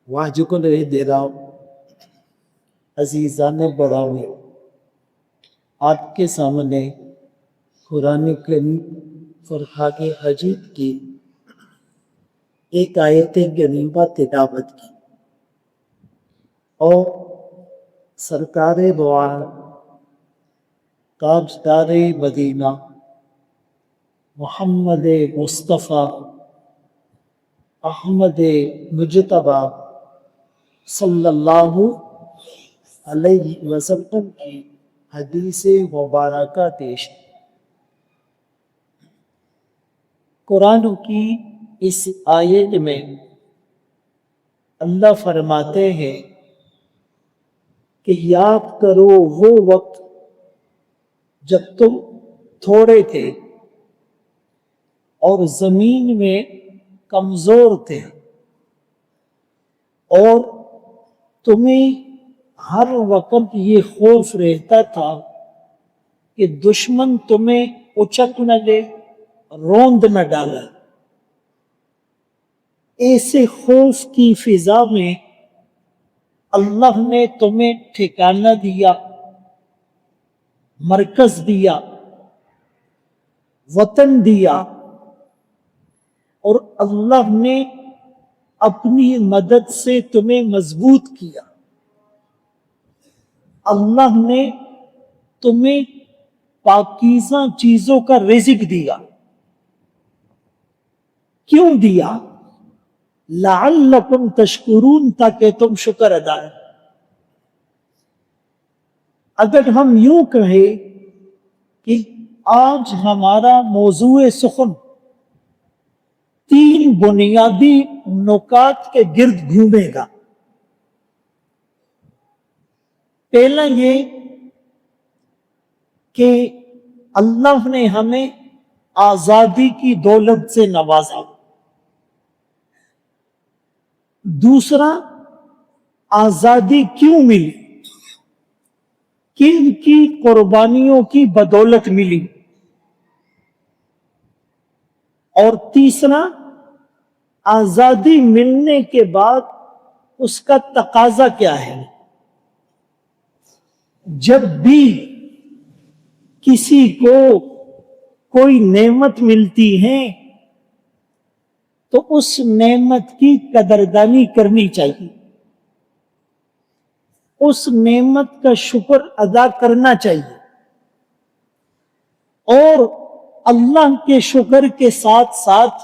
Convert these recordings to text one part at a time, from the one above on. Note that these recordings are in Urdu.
واجب الاحترام عزیزان برامی، آپ کے سامنے قرآن کریم فرقان حمید کی ایک آیت کریمہ تلاوت کی اور سرکار دو عالم تاجدار مدینہ محمد مصطفیٰ احمد مجتبیٰ صلی اللہ علیہ وسلم کی حدیث مبارکہ پیش کی۔ قرآن کی اس آیت میں اللہ فرماتے ہیں کہ یاد کرو وہ وقت جب تم تھوڑے تھے اور زمین میں کمزور تھے اور تمہیں ہر وقت یہ خوف رہتا تھا کہ دشمن تمہیں اچک نہ لے، روند نہ ڈالے۔ ایسے خوف کی فضا میں اللہ نے تمہیں ٹھکانہ دیا، مرکز دیا، وطن دیا، اور اللہ نے اپنی مدد سے تمہیں مضبوط کیا۔ اللہ نے تمہیں پاکیزہ چیزوں کا رزق دیا۔ کیوں دیا؟ لعلکم تشکرون، تاکہ تم شکر ادا کرو۔ اگر ہم یوں کہیں کہ آج ہمارا موضوع سخن 3 بنیادی نکات کے گرد گھومے گا۔ پہلا یہ کہ اللہ نے ہمیں آزادی کی دولت سے نوازا۔ دوسرا، آزادی کیوں ملی، کن کی قربانیوں کی بدولت ملی۔ اور تیسرا، آزادی ملنے کے بعد اس کا تقاضا کیا ہے۔ جب بھی کسی کو کوئی نعمت ملتی ہے تو اس نعمت کی قدردانی کرنی چاہیے، اس نعمت کا شکر ادا کرنا چاہیے، اور اللہ کے شکر کے ساتھ ساتھ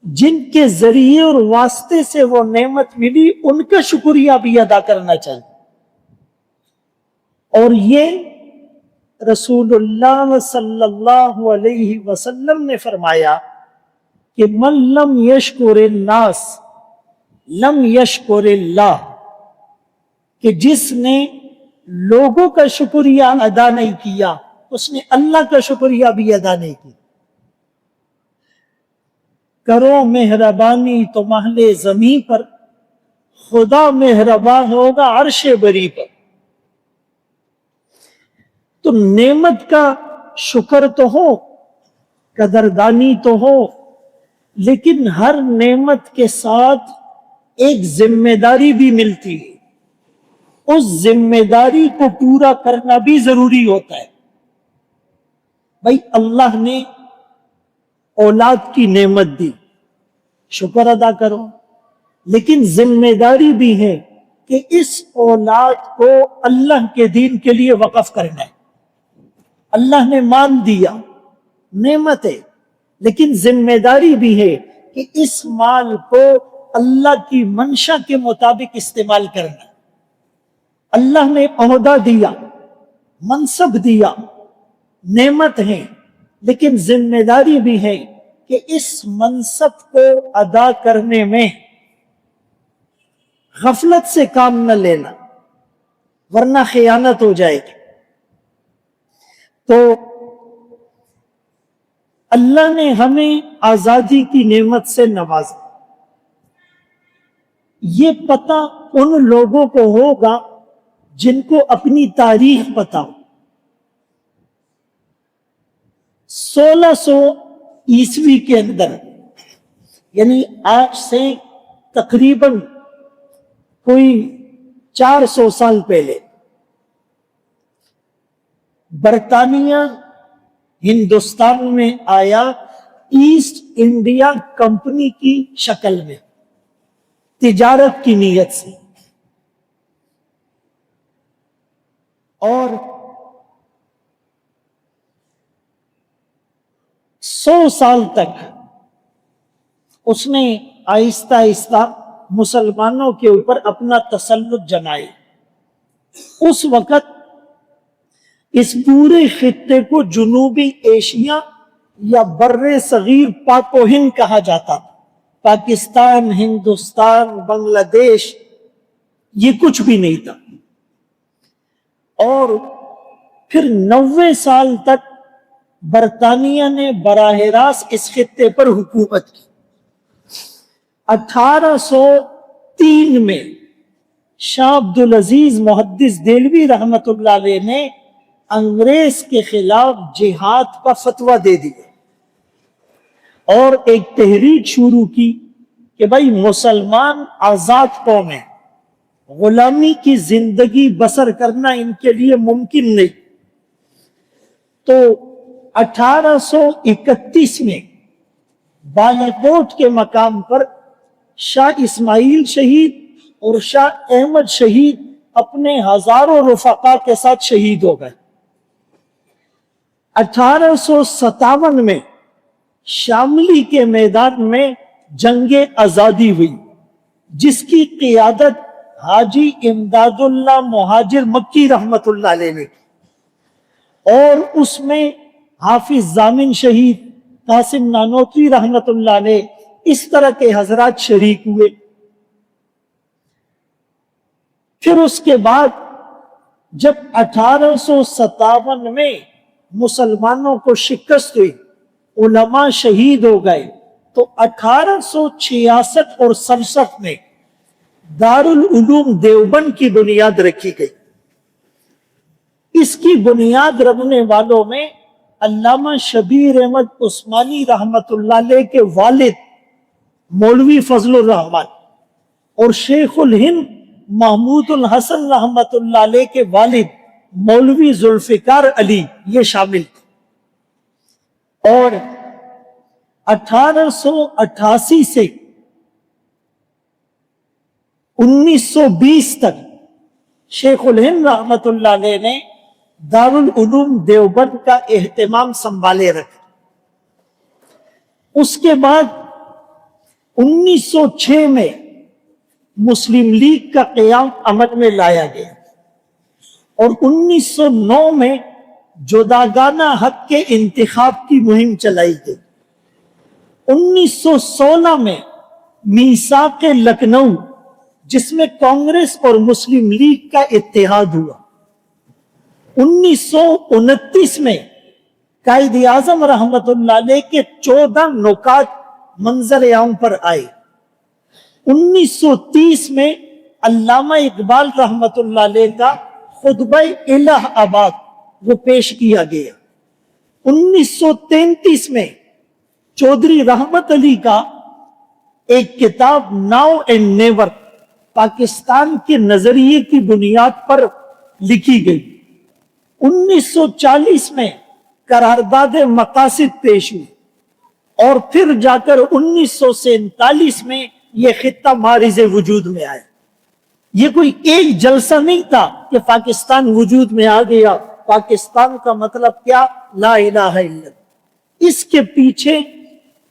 جن کے ذریعے اور واسطے سے وہ نعمت ملی ان کا شکریہ بھی ادا کرنا چاہیے۔ اور یہ رسول اللہ صلی اللہ علیہ وسلم نے فرمایا کہ من لم یشکر الناس لم یشکر اللہ، کہ جس نے لوگوں کا شکریہ ادا نہیں کیا اس نے اللہ کا شکریہ بھی ادا نہیں کیا۔ کرو مہربانی تمہارے زمین پر، خدا مہربان ہوگا عرش بری پر۔ تو نعمت کا شکر تو ہو، قدردانی تو ہو، لیکن ہر نعمت کے ساتھ ایک ذمہ داری بھی ملتی ہے۔ اس ذمہ داری کو پورا کرنا بھی ضروری ہوتا ہے۔ بھائی اللہ نے اولاد کی نعمت دی، شکر ادا کرو، لیکن ذمہ داری بھی ہے کہ اس اولاد کو اللہ کے دین کے لیے وقف کرنا ہے۔ اللہ نے مان دیا، نعمت ہے، لیکن ذمہ داری بھی ہے کہ اس مال کو اللہ کی منشا کے مطابق استعمال کرنا۔ اللہ نے عہدہ دیا، منصب دیا، نعمت ہے، لیکن ذمہ داری بھی ہے کہ اس منصب کو ادا کرنے میں غفلت سے کام نہ لینا، ورنہ خیانت ہو جائے گی۔ تو اللہ نے ہمیں آزادی کی نعمت سے نوازا۔ یہ پتہ ان لوگوں کو ہوگا جن کو اپنی تاریخ پتہ ہو۔ 1600 عیسوی کے اندر، یعنی آج سے تقریباً کوئی 400 سال پہلے برطانیہ ہندوستان میں آیا ایسٹ انڈیا کمپنی کی شکل میں، تجارت کی نیت سے، اور 100 سال تک اس نے آہستہ آہستہ مسلمانوں کے اوپر اپنا تسلط جمائے۔ اس وقت اس پورے خطے کو جنوبی ایشیا یا بر صغیر پاک و ہند کہا جاتا تھا۔ پاکستان، ہندوستان، بنگلہ دیش یہ کچھ بھی نہیں تھا۔ اور پھر 90 سال تک برطانیہ نے براہ راست اس خطے پر حکومت کی۔ 1803 میں شاہ عبدالعزیز محدث دہلوی رحمت اللہ علیہ نے انگریز کے خلاف جہاد کا فتویٰ دے دیا اور ایک تحریک شروع کی کہ بھائی مسلمان آزاد قوم ہیں، غلامی کی زندگی بسر کرنا ان کے لیے ممکن نہیں۔ تو 1831 میں بالاکوٹ کے مقام پر شاہ اسماعیل شہید اور شاہ احمد شہید اپنے ہزاروں رفقا کے ساتھ شہید ہو گئے۔ 1857 میں شاملی کے میدان میں جنگ آزادی ہوئی، جس کی قیادت حاجی امداد اللہ مہاجر مکی رحمت اللہ علیہ نے، اور اس میں حافظ ضامن شہید، قاسم نانوتوی رحمت اللہ علیہ، اس طرح کے حضرات شریک ہوئے۔ پھر اس کے بعد جب 1857 میں مسلمانوں کو شکست ہوئی، علماء شہید ہو گئے، تو 1866 اور 67 میں دارالعلوم دیوبند کی بنیاد رکھی گئی۔ اس کی بنیاد رکھنے والوں میں علامہ شبیر احمد عثمانی رحمت اللہ علیہ کے والد مولوی فضل الرحمن اور شیخ الہند محمود الحسن رحمت اللہ علیہ کے والد مولوی ذوالفقار علی یہ شامل تھے۔ اور 1888 سے 1920 تک شیخ الہند رحمت اللہ علیہ نے دارالعلوم دیوبند کا اہتمام سنبھالے رکھا۔ اس کے بعد 1906 میں مسلم لیگ کا قیام عمل میں لایا گیا، اور 1909 میں جداگانہ حق کے انتخاب کی مہم چلائی گئی۔ 1916 میں میثاق لکھنؤ، جس میں کانگریس اور مسلم لیگ کا اتحاد ہوا۔ 1929 میں قائد اعظم رحمت اللہ علیہ کے 14 نکات منظر عام پر آئے۔ 1930 میں علامہ اقبال رحمت اللہ علیہ کا خطبہ الہ آباد وہ پیش کیا گیا۔ 1933 میں چودھری رحمت علی کا ایک کتاب ناؤ اینڈ نیور پاکستان کے نظریے کی بنیاد پر لکھی گئی۔ 1940 میں قرارداد مقاصد پیش ہوئی، اور پھر جا کر 1947 میں یہ خطہ معرض وجود میں آیا۔ یہ کوئی ایک جلسہ نہیں تھا کہ پاکستان وجود میں آ گیا۔ پاکستان کا مطلب کیا؟ لا الہ الا اللہ۔ اس کے پیچھے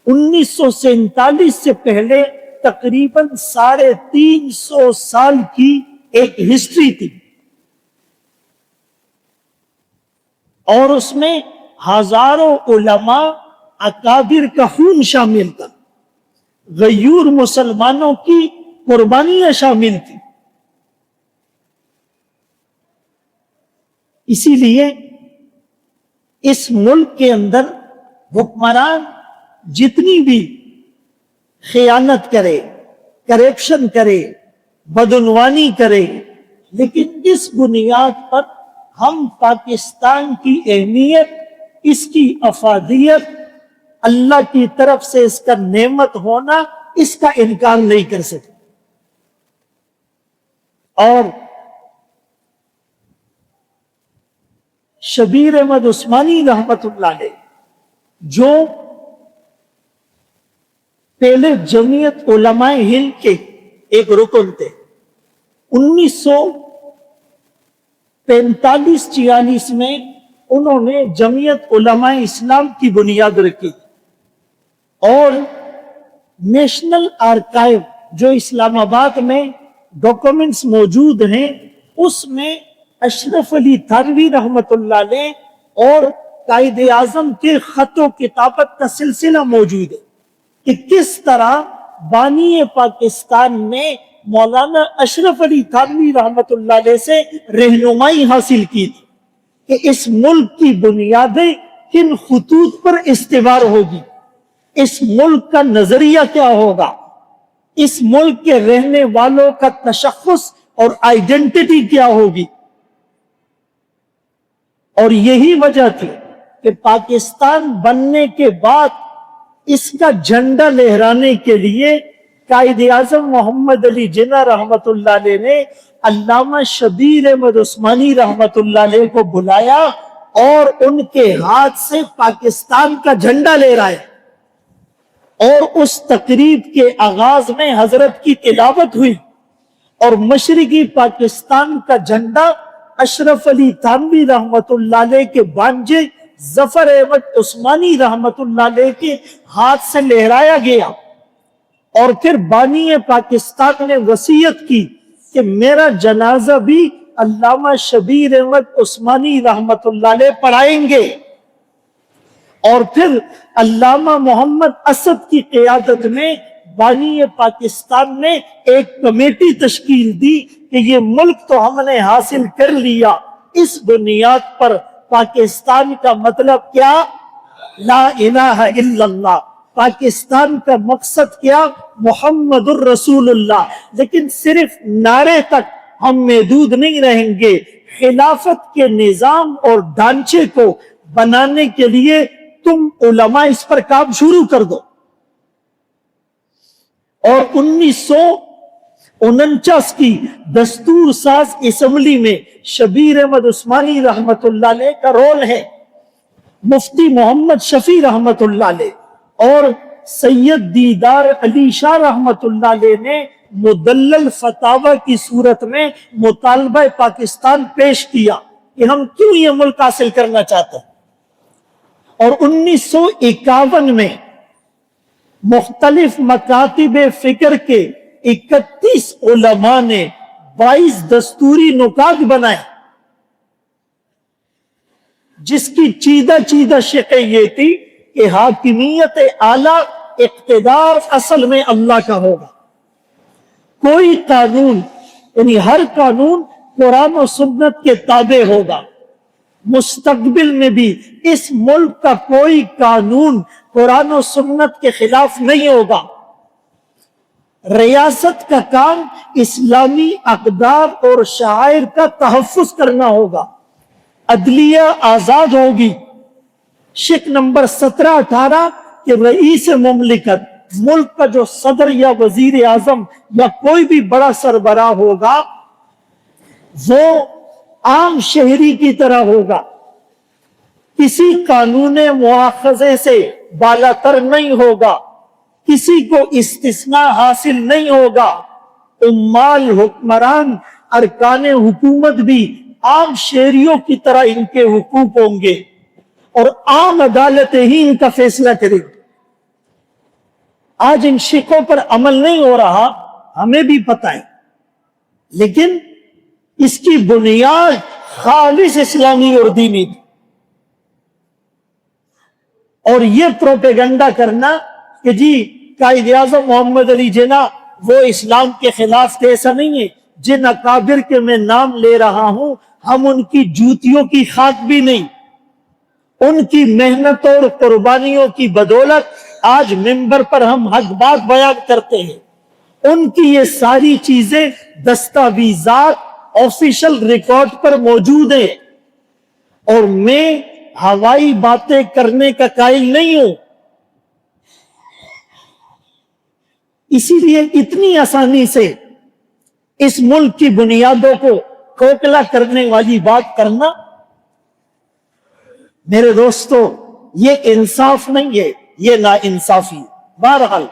1947 سے پہلے تقریباً 350 سال کی ایک ہسٹری تھی، اور اس میں ہزاروں علماء اکابر کا خون شامل تھا، غیور مسلمانوں کی قربانیاں شامل تھی۔ اسی لیے اس ملک کے اندر حکمران جتنی بھی خیانت کرے، کرپشن کرے، بدعنوانی کرے، لیکن اس بنیاد پر ہم پاکستان کی اہمیت، اس کی افادیت، اللہ کی طرف سے اس کا نعمت ہونا، اس کا انکار نہیں کر سکتے۔ اور شبیر احمد عثمانی رحمت اللہ علیہ جو پہلے جمعیت علماء ہند کے ایک رکن تھے، 1945-46 میں انہوں نے جمعیت علماء اسلام کی بنیاد رکھی، اور نیشنل آرکائیو جو اسلام آباد میں ڈاکومنٹس موجود ہیں اس میں اشرف علی تھانوی رحمت اللہ علیہ اور قائد اعظم کے خط و کتابت کا سلسلہ موجود ہے کہ کس طرح بانی پاکستان نے مولانا اشرف علی تھانوی رحمت اللہ علیہ سے رہنمائی حاصل کی تھی کہ اس ملک کی بنیادیں کن خطوط پر استوار ہوگی، اس ملک کا نظریہ کیا ہوگا، اس ملک کے رہنے والوں کا تشخص اور آئیڈینٹی کیا ہوگی۔ اور یہی وجہ تھی کہ پاکستان بننے کے بعد اس کا جھنڈا لہرانے کے لیے قائد اعظم محمد علی جناح رحمت اللہ علیہ نے علامہ شبیر احمد عثمانی رحمت اللہ علیہ کو بلایا اور ان کے ہاتھ سے پاکستان کا جھنڈا لہرایا، اور اس تقریب کے آغاز میں حضرت کی تلاوت ہوئی اور مشرقی پاکستان کا جھنڈا اشرف علی تھانوی رحمت اللہ علیہ کے بانجے ظفر احمد عثمانی رحمت اللہ علیہ کے ہاتھ سے لہرایا گیا، اور پھر بانی پاکستان نے وصیت کی کہ میرا جنازہ بھی علامہ شبیر احمد عثمانی رحمت اللہ علیہ پڑھائیں گے، اور پھر علامہ محمد اسد کی قیادت میں بانی پاکستان نے ایک کمیٹی تشکیل دی کہ یہ ملک تو ہم نے حاصل کر لیا، اس بنیاد پر پاکستان کا مطلب کیا؟ لا الہ الا اللہ۔ پاکستان کا مقصد کیا؟ محمد الرسول اللہ۔ لیکن صرف نعرے تک ہم محدود نہیں رہیں گے، خلافت کے نظام اور ڈھانچے کو بنانے کے لیے تم علماء اس پر کام شروع کر دو۔ اور 1949 کی دستور ساز اسمبلی میں شبیر احمد عثمانی رحمت اللہ علیہ کا رول ہے، مفتی محمد شفیع رحمت اللہ علیہ اور سید دیدار علی شاہ رحمت اللہ علیہ نے مدلل فتاوی کی صورت میں مطالبہ پاکستان پیش کیا کہ ہم کیوں یہ ملک حاصل کرنا چاہتے ہیں، اور 1951 میں مختلف مکاتب فکر کے 31 علماء نے 22 دستوری نکات بنائے، جس کی چیدہ شکل یہ تھی کہ حاکمیت اعلیٰ اقتدار اصل میں اللہ کا ہوگا، کوئی قانون یعنی ہر قانون قرآن و سنت کے تابع ہوگا، مستقبل میں بھی اس ملک کا کوئی قانون قرآن و سنت کے خلاف نہیں ہوگا، ریاست کا کام اسلامی اقدار اور شعائر کا تحفظ کرنا ہوگا، عدلیہ آزاد ہوگی۔ شک نمبر 17-18 کہ رئیس مملکت، ملک کا جو صدر یا وزیر اعظم یا کوئی بھی بڑا سربراہ ہوگا وہ عام شہری کی طرح ہوگا، کسی قانون مواخذے سے بالاتر نہیں ہوگا، کسی کو استثناء حاصل نہیں ہوگا، عمال، حکمران، ارکان حکومت بھی عام شہریوں کی طرح ان کے حقوق ہوں گے، اور عام عدالتیں ہی ان کا فیصلہ کریں گی۔ آج ان شکوں پر عمل نہیں ہو رہا، ہمیں بھی پتہ ہے، لیکن اس کی بنیاد خالص اسلامی اور دینی تھی۔ اور یہ پروپیگنڈا کرنا کہ جی قائد اعظم محمد علی جناح وہ اسلام کے خلاف تھے، ایسا نہیں ہے۔ جن اکابر کے میں نام لے رہا ہوں ہم ان کی جوتیوں کی خاک بھی نہیں، ان کی محنت اور قربانیوں کی بدولت آج منبر پر ہم حق بات بیان کرتے ہیں۔ ان کی یہ ساری چیزیں دستاویزات آفیشل ریکارڈ پر موجود ہیں، اور میں ہوائی باتیں کرنے کا قائل نہیں ہوں۔ اسی لیے اتنی آسانی سے اس ملک کی بنیادوں کو کھوکھلا کرنے والی بات کرنا، میرے دوستو یہ انصاف نہیں ہے، یہ نا انصافی ہے۔ بہرحال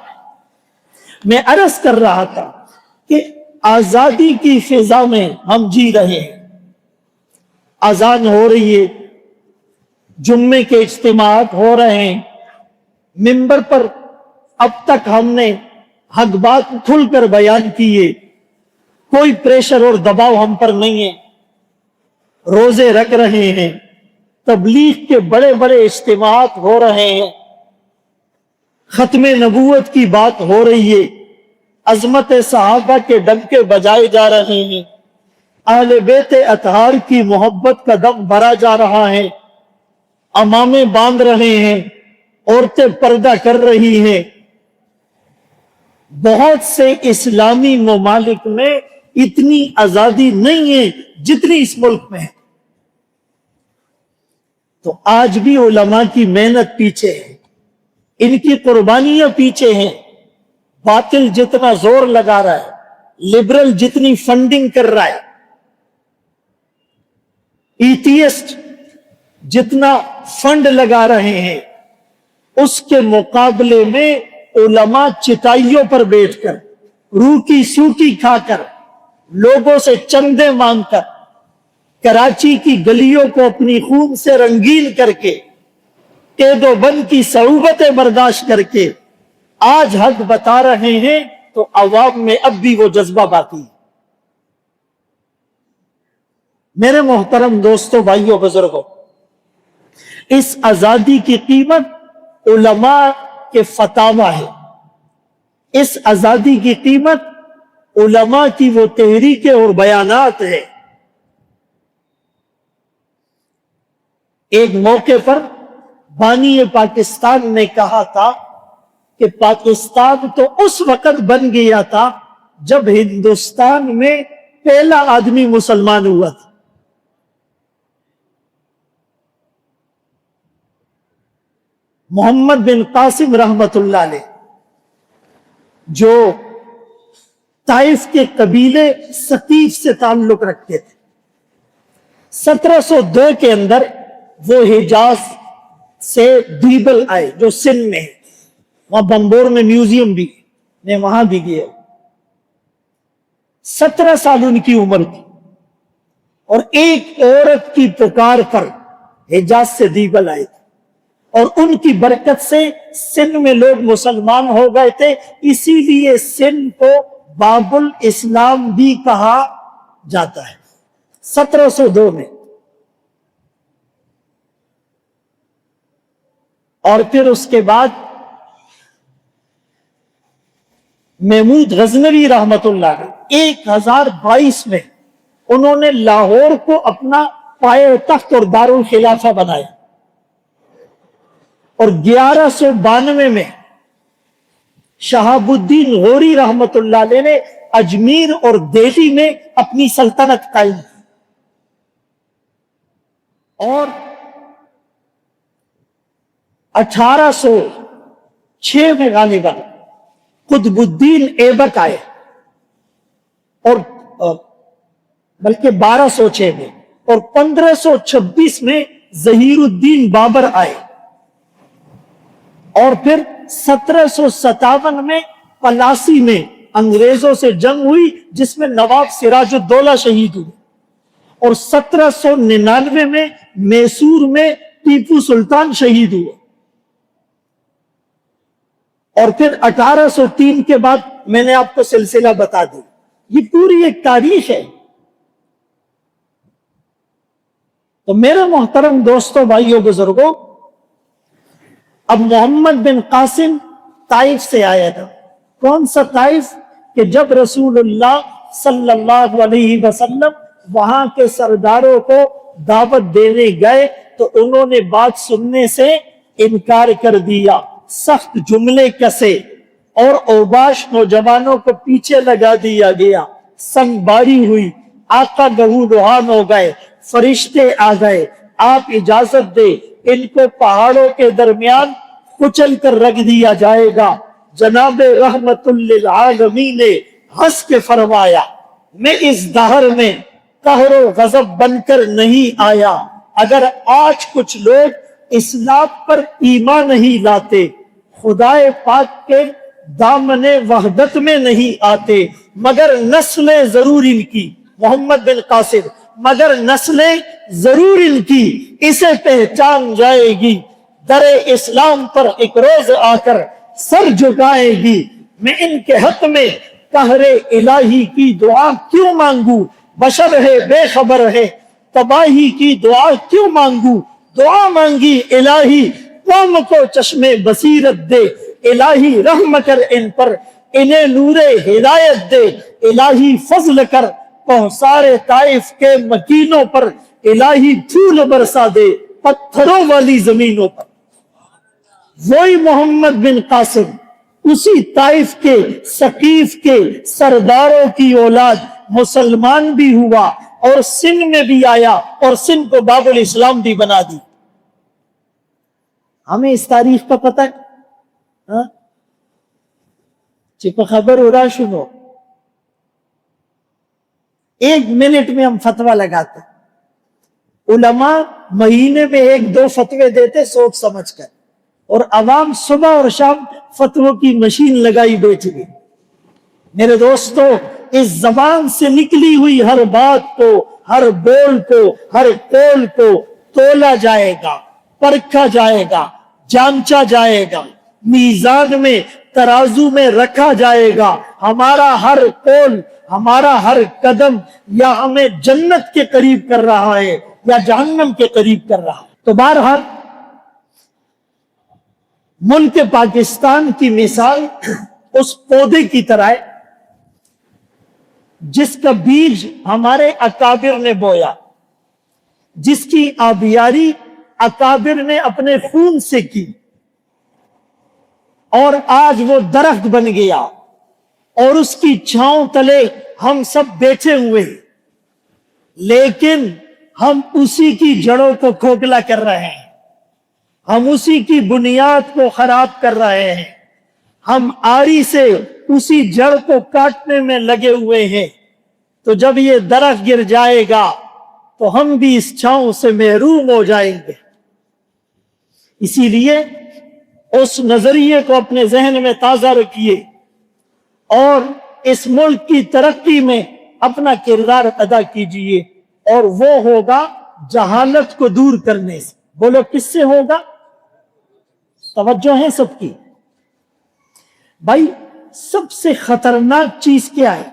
میں عرض کر رہا تھا کہ آزادی کی فضا میں ہم جی رہے ہیں، اذان ہو رہی ہے، جمعے کے اجتماعات ہو رہے ہیں، منبر پر اب تک ہم نے حق بات کھل کر بیان کی ہے، کوئی پریشر اور دباؤ ہم پر نہیں ہے، روزے رکھ رہے ہیں، تبلیغ کے بڑے بڑے اجتماعات ہو رہے ہیں، ختم نبوت کی بات ہو رہی ہے، عظمت صحابہ کے ڈنکے بجائے جا رہے ہیں، اہل بیت اطہار کی محبت کا دم بھرا جا رہا ہے، عمامے باندھ رہے ہیں، عورتیں پردہ کر رہی ہیں۔ بہت سے اسلامی ممالک میں اتنی آزادی نہیں ہے جتنی اس ملک میں ہے۔ تو آج بھی علماء کی محنت پیچھے ہے، ان کی قربانیاں پیچھے ہیں۔ باطل جتنا زور لگا رہا ہے، لبرل جتنی فنڈنگ کر رہا ہے، ایتھیسٹ جتنا فنڈ لگا رہے ہیں، اس کے مقابلے میں علماء چٹائیوں پر بیٹھ کر، روکی سوکی کھا کر، لوگوں سے چندے مانگ کر، کراچی کی گلیوں کو اپنی خون سے رنگین کر کے، قید و بند کی صعوبتیں برداشت کر کے آج حق بتا رہے ہیں، تو عوام میں اب بھی وہ جذبہ باقی ہے۔ میرے محترم دوستوں، بھائیوں، بزرگوں، اس آزادی کی قیمت علماء کے فتاوی ہے، اس آزادی کی قیمت علماء کی وہ تحریکیں اور بیانات ہیں۔ ایک موقع پر بانی پاکستان نے کہا تھا کہ پاکستان تو اس وقت بن گیا تھا جب ہندوستان میں پہلا آدمی مسلمان ہوا تھا۔ محمد بن قاسم رحمت اللہ علیہ، جو طائف کے قبیلے ثقیف سے تعلق رکھتے تھے، 1702 کے اندر وہ حجاز سے دیبل آئے جو سندھ میں ہے، وہاں بمبور میں میوزیم بھی، میں وہاں بھی گیا، 17 سال ان کی عمر تھی، اور ایک عورت کی پکار پر حجاز سے دیبل آئے تھے، اور ان کی برکت سے سندھ میں لوگ مسلمان ہو گئے تھے، اسی لیے سندھ کو باب الاسلام بھی کہا جاتا ہے۔ 1702 میں، اور پھر اس کے بعد محمود غزنوی رحمت اللہ علیہ 1022 میں انہوں نے لاہور کو اپنا پائے تخت اور دارالخلافہ بنایا، اور 1192 میں شہاب الدین غوری رحمت اللہ علیہ نے اجمیر اور دہلی میں اپنی سلطنت قائم کی، اور 1806 میں غالباً قطب الدین ایبک آئے، اور بلکہ 1206 میں، اور 1526 میں ظہیر الدین بابر آئے، اور پھر 1757 میں پلاسی میں انگریزوں سے جنگ ہوئی جس میں نواب سراج الدولہ شہید ہوئے، اور 1799 میں میسور میں ٹیپو سلطان شہید ہوئے، اور پھر 1803 کے بعد میں نے آپ کو سلسلہ بتا دی۔ یہ پوری ایک تاریخ ہے۔ تو میرے محترم دوستوں، بھائیوں، بزرگوں، اب محمد بن قاسم طائف سے آیا تھا۔ کون سا طائف؟ کہ جب رسول اللہ صلی اللہ علیہ وسلم وہاں کے سرداروں کو دعوت دینے گئے تو انہوں نے بات سننے سے انکار کر دیا، سخت جملے کسے، اور اوباش نوجوانوں کو پیچھے لگا دیا گیا، سنگ باری ہوئی، آقا گہو روحان ہو گئے، فرشتے آ گئے، آپ اجازت دے ان کو پہاڑوں کے درمیان کچل کر رکھ دیا جائے گا۔ جناب رحمت للعالمین نے ہنس کے فرمایا، میں اس دہر میں قہر و غضب بن کر نہیں آیا. اگر آج کچھ لوگ اسلام پر ایمان نہیں لاتے، خدائے پاک کے دامن وحدت میں نہیں آتے، مگر نسلیں ضرور ان کی، محمد بن قاسم، مگر نسلیں ضرور ان کی اسے پہچان جائے گی، در اسلام پر ایک روز آ کر سر جھکائے گی. میں ان کے حق میں قہر الہی کی دعا کیوں مانگوں؟ بشر ہے بے خبر ہے، تباہی کی دعا کیوں مانگوں؟ دعا مانگی الہی قوم کو چشم بصیرت دے، الہی رحم کر ان پر، انہیں نور ہدایت دے، الہی فضل کر کوثر طائف کے مکینوں پر، الہی پھول برسا دے پتھروں والی زمینوں پر. وہی محمد بن قاسم اسی طائف کے ثقیف کے سرداروں کی اولاد مسلمان بھی ہوا اور سندھ میں بھی آیا اور سندھ کو باب الاسلام بھی بنا دی. ہمیں اس تاریخ کا پتہ ہے؟ چپ خبر ہو رہا سنو. ایک منٹ میں ہم فتویٰ لگاتے، علماء مہینے میں 1-2 فتوے دیتے سوچ سمجھ کر، اور عوام صبح اور شام فتووں کی مشین لگائی بیٹھ گئی. میرے دوستو، اس زبان سے نکلی ہوئی ہر بات کو، ہر بول کو، ہر قول کو تولا جائے گا، پرکھا جائے گا، جانچا جائے گا، میزان میں ترازو میں رکھا جائے گا. ہمارا ہر قول، ہمارا ہر قدم یا ہمیں جنت کے قریب کر رہا ہے یا جہنم کے قریب کر رہا ہے. تو بہرحال ملک پاکستان کی مثال اس پودے کی طرح ہے جس کا بیج ہمارے اکابر نے بویا، جس کی آبیاری اکابر نے اپنے خون سے کی، اور آج وہ درخت بن گیا اور اس کی چھاؤں تلے ہم سب بیٹھے ہوئے ہیں. لیکن ہم اسی کی جڑوں کو کھوکھلا کر رہے ہیں، ہم اسی کی بنیاد کو خراب کر رہے ہیں، ہم آری سے اسی جڑ کو کاٹنے میں لگے ہوئے ہیں. تو جب یہ درخت گر جائے گا تو ہم بھی اس چھاؤں سے محروم ہو جائیں گے. اسی لیے اس نظریے کو اپنے ذہن میں تازہ رکھیے اور اس ملک کی ترقی میں اپنا کردار ادا کیجیے، اور وہ ہوگا جہالت کو دور کرنے سے. بولو کس سے ہوگا؟ توجہ ہے سب کی. بھائی سب سے خطرناک چیز کیا ہے؟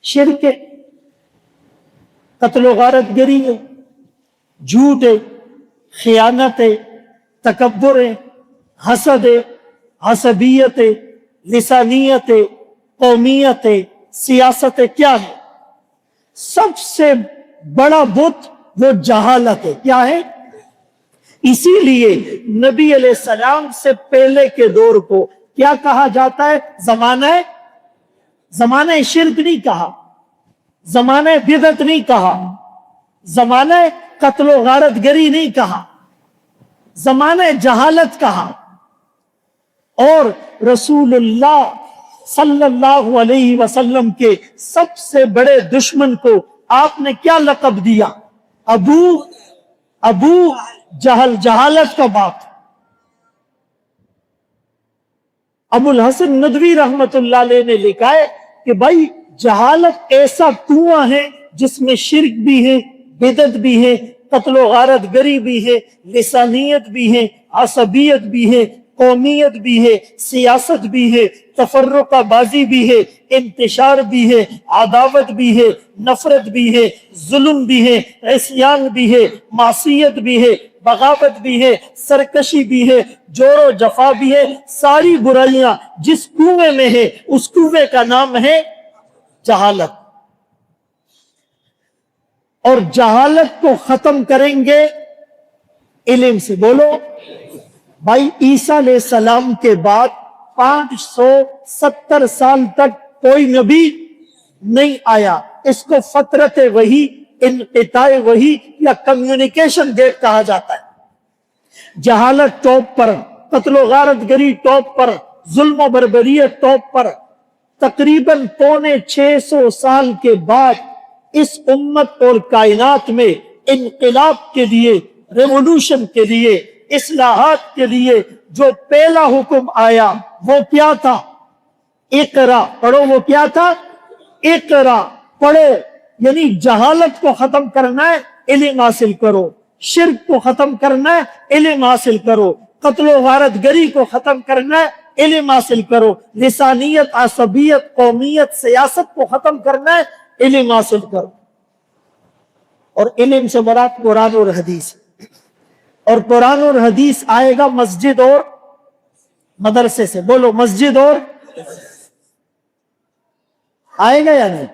شرک ہے، قتل و غارت گری ہے، جھوٹ ہے، خیانت ہے، تکبر ہے، حسد ہے، عصبیت ہے، لسانیت ہے، قومیت ہے، سیاست ہے. کیا ہے؟ سب سے بڑا بت وہ جہالت ہے. کیا ہے؟ اسی لیے نبی علیہ السلام سے پہلے کے دور کو کیا کہا جاتا ہے؟ زمانہ شرک نہیں کہا، زمانہ بدعت نہیں کہا، زمانہ قتل و غارت گری نہیں کہا، زمانہ جہالت کہا. اور رسول اللہ صلی اللہ علیہ وسلم کے سب سے بڑے دشمن کو آپ نے کیا لقب دیا؟ ابو جہل، جہالت کا باپ. ابو الحسن ندوی رحمت اللہ علیہ نے لکھا ہے کہ بھائی جہالت ایسا کنواں ہے جس میں شرک بھی ہے، بدعت بھی ہے، قتل و غارت گری بھی ہے، لسانیت بھی ہے، عصبیت بھی ہے، قومیت بھی ہے، سیاست بھی ہے، تفرقہ بازی بھی ہے، انتشار بھی ہے، عداوت بھی ہے، نفرت بھی ہے، ظلم بھی ہے، عصیان بھی ہے، معصیت بھی ہے، بغاوت بھی ہے، سرکشی بھی ہے، جور و جفا بھی ہے. ساری برائیاں جس کنویں میں ہے اس کنویں کا نام ہے جہالت. اور جہالت کو ختم کریں گے علم سے. بولو بھائی عیسیٰ علیہ السلام کے بعد 570 سال تک کوئی نبی نہیں آیا. اس کو فترت وحی، انقطاع وحی یا کمیونیکیشن گیپ کہا جاتا ہے. جہالت ٹاپ پر، قتل و غارت گری ٹاپ پر، ظلم و بربریت ٹاپ پر، تقریباً 650 سال کے بعد اس امت اور کائنات میں انقلاب کے لیے، ریولوشن کے لیے، اصلاحات کے لیے جو پہلا حکم آیا وہ کیا تھا؟ اقرا پڑھو۔ وہ کیا تھا؟ اقرا پڑھو، یعنی جہالت کو ختم کرنا ہے، علم حاصل کرو۔ شرک کو ختم کرنا ہے، علم حاصل کرو۔ قتل و غارت گری کو ختم کرنا ہے، علم حاصل کرو۔ لسانیت، عصبیت، قومیت، سیاست کو ختم کرنا ہے، علم حاصل کرو۔ اور علم سے مراد قرآن اور حدیث، اور قرآن اور حدیث آئے گا مسجد اور مدرسے سے۔ بولو مسجد اور آئے گا یا نہیں؟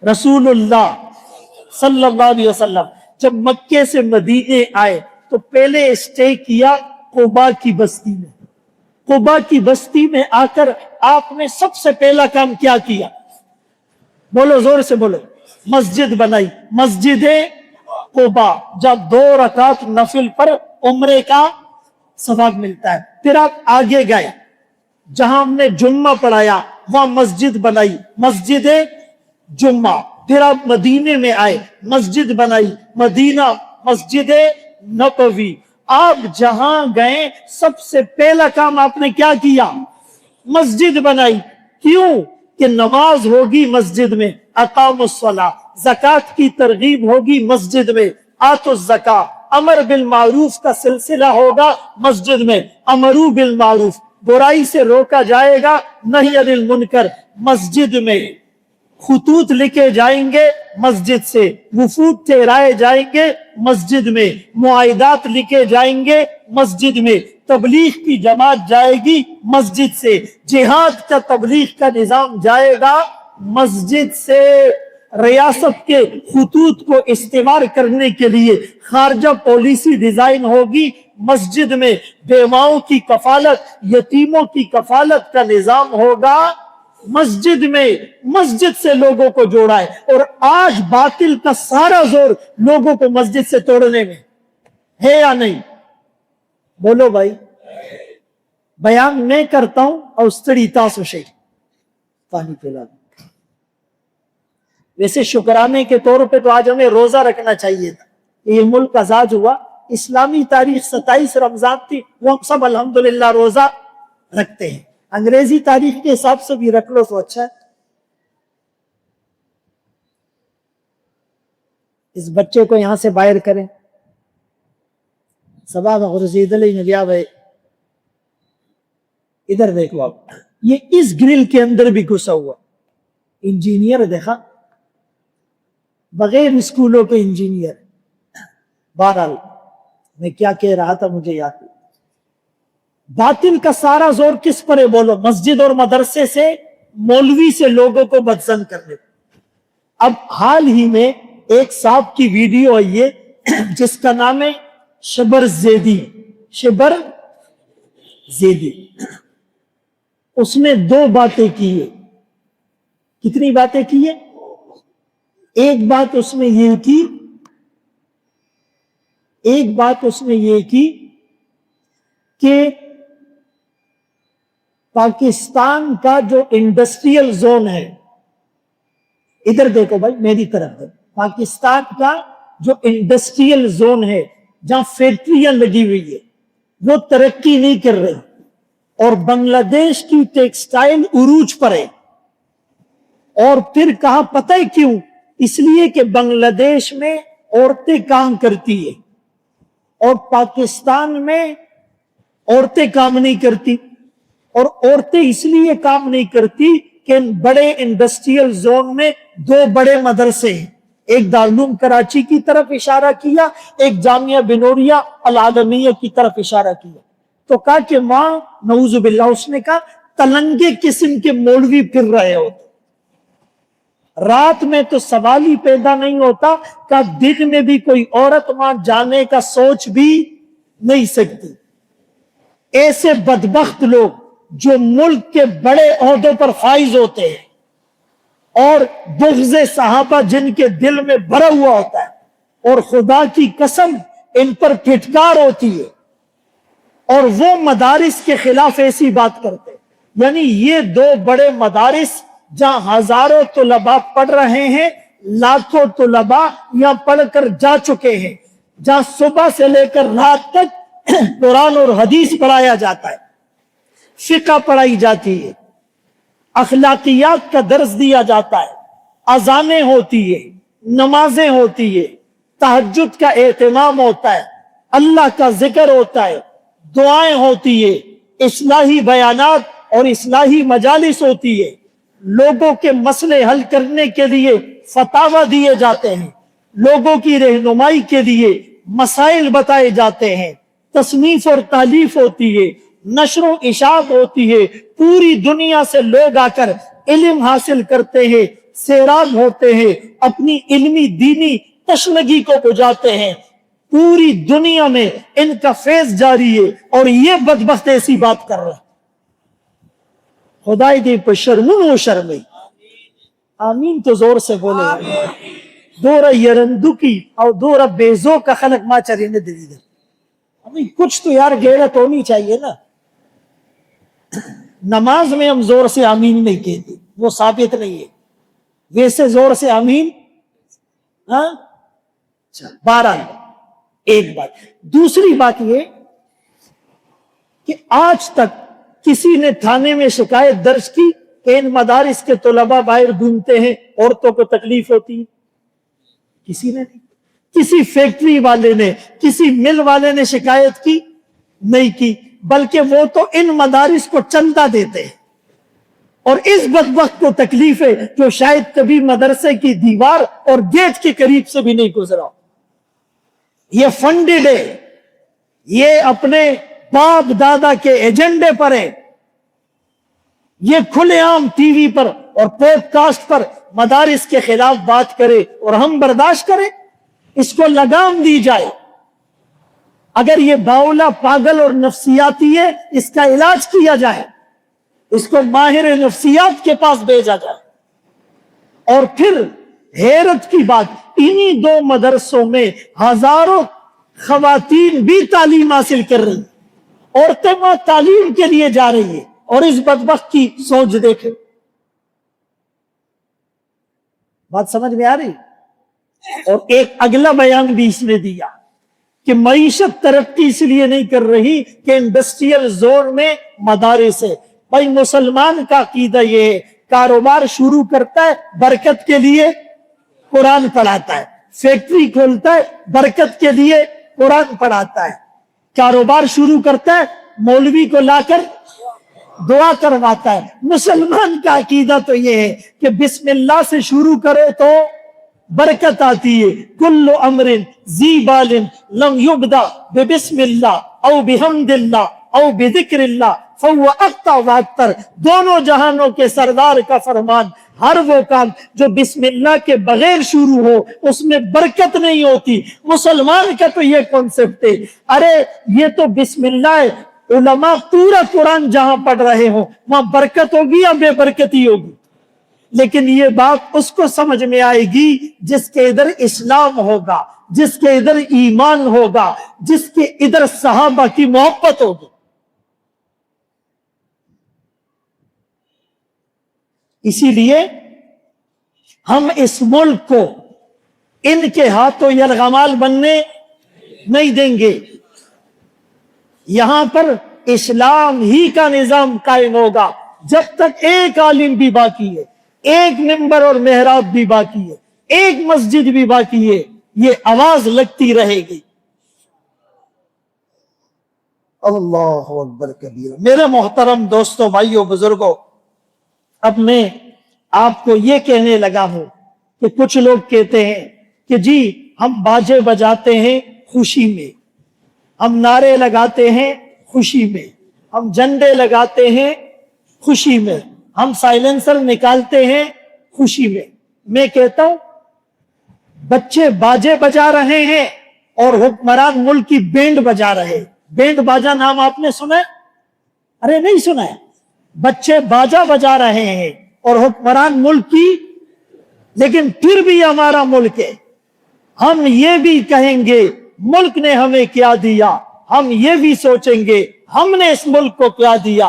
رسول اللہ صلی اللہ علیہ وسلم جب مکے سے مدینے آئے تو پہلے اسٹے کیا قباء کی بستی میں۔ قباء کی بستی میں آ کر آپ نے سب سے پہلا کام کیا کیا؟ بولو زور سے بولو۔ مسجد بنائی، مسجد قباء، جب 2 رکعت نفل پر عمرے کا ثواب ملتا ہے۔ پھر آپ آگے گئے، جہاں ہم نے جمعہ پڑھایا وہاں مسجد بنائی، مسجد جمعہ۔ پھر آپ مدینے میں آئے، مسجد بنائی، مدینہ مسجد نبوی۔ آپ جہاں گئے سب سے پہلا کام آپ نے کیا کیا؟ مسجد بنائی۔ کیوں؟ کہ نماز ہوگی مسجد میں، اقام الصلاۃ، زکوٰۃ کی ترغیب ہوگی مسجد میں، آتوا الزکاۃ، امر بالمعروف کا سلسلہ ہوگا مسجد میں، امروا بالمعروف، برائی سے روکا جائے گا، نہی عن المنکر مسجد میں، خطوط لکھے جائیں گے مسجد سے، وفود ٹھہرائے جائیں گے مسجد میں، معاہدات لکھے جائیں گے مسجد میں، تبلیغ کی جماعت جائے گی مسجد سے، جہاد کا تبلیغ کا نظام جائے گا مسجد سے، ریاست کے خطوط کو استوار کرنے کے لیے خارجہ پالیسی ڈیزائن ہوگی مسجد میں، بیواؤں کی کفالت، یتیموں کی کفالت کا نظام ہوگا مسجد میں۔ مسجد سے لوگوں کو جوڑا ہے، اور آج باطل کا سارا زور لوگوں کو مسجد سے توڑنے میں ہے یا نہیں؟ بولو بھائی۔ بیان میں کرتا ہوں اور استری تاسو شئی پانی پلا دوں۔ ویسے شکرانے کے طور پہ تو آج ہمیں روزہ رکھنا چاہیے تھا، یہ ملک آزاد ہوا، اسلامی تاریخ 27 رمضان تھی، وہ ہم سب الحمدللہ روزہ رکھتے ہیں۔ انگریزی تاریخ کے حساب سے بھی رکھ لو تو اچھا ہے۔ اس بچے کو یہاں سے باہر کریں، سبا غرزید علیہ نبیہ بھائی ادھر دیکھو آپ، یہ اس گرل کے اندر بھی گھسا ہوا انجینئر، دیکھا بغیر اسکولوں کے انجینئر۔ بہرحال میں کیا کہہ رہا تھا مجھے یاد نہیں۔ باطل کا سارا زور کس پر ہے؟ بولو مسجد اور مدرسے سے، مولوی سے لوگوں کو بدزن کرنے پر۔ اب حال ہی میں ایک صاحب کی ویڈیو آئی ہے جس کا نام ہے شبر زیدی، شبر زیدی۔ اس نے 2 باتیں کی ہے۔ کتنی باتیں کی ہے؟ ایک بات اس نے یہ کی، ایک بات اس نے یہ کی کہ پاکستان کا جو انڈسٹریل زون ہے، ادھر دیکھو بھائی میری طرف ہے، پاکستان کا جو انڈسٹریل زون ہے جہاں فیکٹریاں لگی ہوئی ہے وہ ترقی نہیں کر رہی، اور بنگلہ دیش کی ٹیکسٹائل عروج پر ہے۔ اور پھر کہا پتہ ہے کیوں؟ اس لیے کہ بنگلہ دیش میں عورتیں کام کرتی ہیں اور پاکستان میں عورتیں کام نہیں کرتی، اور عورتیں اس لیے کام نہیں کرتی کہ بڑے انڈسٹریل زون میں 2 بڑے مدرسے ہیں، ایک دارالعلوم کراچی کی طرف اشارہ کیا، ایک جامعہ بنوریہ العالمیہ کی طرف اشارہ کیا، تو کہا کہ ماں نعوذ باللہ، اس نے کہا تلنگے قسم کے مولوی پھر رہے ہوتے، رات میں تو سوال ہی پیدا نہیں ہوتا کہ دن میں بھی کوئی عورت وہاں جانے کا سوچ بھی نہیں سکتی۔ ایسے بدبخت لوگ جو ملک کے بڑے عہدوں پر فائز ہوتے ہیں اور بغض صحابہ جن کے دل میں بھرا ہوا ہوتا ہے، اور خدا کی قسم ان پر پھٹکار ہوتی ہے، اور وہ مدارس کے خلاف ایسی بات کرتے ہیں۔ یعنی یہ دو بڑے مدارس جہاں ہزاروں طلباء پڑھ رہے ہیں، لاکھوں طلباء یہاں پڑھ کر جا چکے ہیں، جہاں صبح سے لے کر رات تک قرآن اور حدیث پڑھایا جاتا ہے، فقہ پڑھائی جاتی ہے، اخلاقیات کا درس دیا جاتا ہے، اذانیں ہوتی ہے، نمازیں ہوتی ہے، تہجد کا اہتمام ہوتا ہے، اللہ کا ذکر ہوتا ہے، دعائیں ہوتی ہے، اصلاحی بیانات اور اصلاحی مجالس ہوتی ہے، لوگوں کے مسئلے حل کرنے کے لیے فتاوی دیے جاتے ہیں، لوگوں کی رہنمائی کے لیے مسائل بتائے جاتے ہیں، تصنیف اور تالیف ہوتی ہے، نشر و اشاعت ہوتی ہے، پوری دنیا سے لوگ آ کر علم حاصل کرتے ہیں، سیراب ہوتے ہیں، اپنی علمی دینی تشنگی کو بجھاتے ہیں، پوری دنیا میں ان کا فیض جاری ہے، اور یہ بدبخت ایسی بات کر رہے ہیں۔ خدای دے پر شرمون و شرمی، آمین تو زور سے بولے، دورا یرندو کی اور دورا بیزو کا خلق ما چرینے دے دی۔ کچھ تو یار غیرت ہونی چاہیے نا۔ نماز میں ہم زور سے آمین نہیں کہتے، وہ ثابت نہیں ہے، ویسے زور سے آمین۔ ہاں 12 ایک بات۔ دوسری بات یہ کہ آج تک کسی نے تھانے میں شکایت درج کی کہ ان مدارس کے طلباء باہر گھومتے ہیں، عورتوں کو تکلیف ہوتی ہے؟ کسی نے نہیں۔ کسی فیکٹری والے نے، کسی مل والے نے شکایت کی؟ نہیں کی، بلکہ وہ تو ان مدارس کو چندہ دیتے ہیں، اور اس بدبخت کو تکلیف ہے جو شاید کبھی مدرسے کی دیوار اور گیٹ کے قریب سے بھی نہیں گزرا۔ یہ فنڈڈ ہے، یہ اپنے باپ دادا کے ایجنڈے پر ہے، یہ کھلے عام ٹی وی پر اور پوڈ کاسٹ پر مدارس کے خلاف بات کرے اور ہم برداشت کریں؟ اس کو لگام دی جائے۔ اگر یہ باولا پاگل اور نفسیاتی ہے، اس کا علاج کیا جائے، اس کو ماہر نفسیات کے پاس بھیجا جائے۔ اور پھر حیرت کی بات، انہی 2 مدرسوں میں ہزاروں خواتین بھی تعلیم حاصل کر رہی ہیں، عورتیں وہاں تعلیم کے لیے جا رہی ہیں، اور اس بدبخت کی سوچ دیکھیں۔ بات سمجھ میں آ رہی؟ اور ایک اگلا بیان بھی اس نے دیا کہ معیشت ترقی اس لیے نہیں کر رہی کہ انڈسٹریل زون میں مدارس ہے۔ بھائی مسلمان کا عقیدہ یہ ہے، کاروبار شروع کرتا ہے برکت کے لیے، قرآن پڑھاتا ہے، فیکٹری کھولتا ہے برکت کے لیے، قرآن پڑھاتا ہے، کاروبار شروع کرتا ہے مولوی کو لا کر دعا کرواتا ہے۔ مسلمان کا عقیدہ تو یہ ہے کہ بسم اللہ سے شروع کرے تو برکت آتی ہے۔ کل امر ذی بال لم یبدا ببسم اللہ او بحمد اللہ او بذکر اللہ فهو اقطع واکثر۔ دونوں جہانوں کے سردار کا فرمان، ہر وہ کام جو بسم اللہ کے بغیر شروع ہو اس میں برکت نہیں ہوتی۔ مسلمان کا تو یہ کنسپٹ ہے، ارے یہ تو بسم اللہ ہے، علماء پورا قرآن جہاں پڑھ رہے ہوں وہاں برکت ہوگی یا بے برکتی ہوگی؟ لیکن یہ بات اس کو سمجھ میں آئے گی جس کے ادھر اسلام ہوگا، جس کے ادھر ایمان ہوگا، جس کے ادھر صحابہ کی محبت ہوگی۔ اسی لیے ہم اس ملک کو ان کے ہاتھوں یرغمال بننے نہیں دیں گے۔ یہاں پر اسلام ہی کا نظام قائم ہوگا جب تک ایک عالم بھی باقی ہے، ایک منبر اور محراب بھی باقی ہے، ایک مسجد بھی باقی ہے، یہ آواز لگتی رہے گی۔ اللہ اکبر کبیرہ۔ میرے محترم دوستوں، بھائیوں، بزرگوں، اب میں آپ کو یہ کہنے لگا ہوں کہ کچھ لوگ کہتے ہیں کہ جی ہم باجے بجاتے ہیں خوشی میں، ہم نعرے لگاتے ہیں خوشی میں، ہم جھنڈے لگاتے ہیں خوشی میں، ہم سائلنسر نکالتے ہیں خوشی میں۔ میں کہتا ہوں بچے باجے بجا رہے ہیں اور حکمران ملک کی بینڈ بجا رہے ہیں۔ بینڈ باجا نام آپ نے سنا ہے؟ ارے نہیں سنا ہے؟ بچے باجا بجا رہے ہیں اور حکمران ملک کی، لیکن پھر بھی ہمارا ملک ہے۔ ہم یہ بھی کہیں گے ملک نے ہمیں کیا دیا، ہم یہ بھی سوچیں گے ہم نے اس ملک کو کیا دیا۔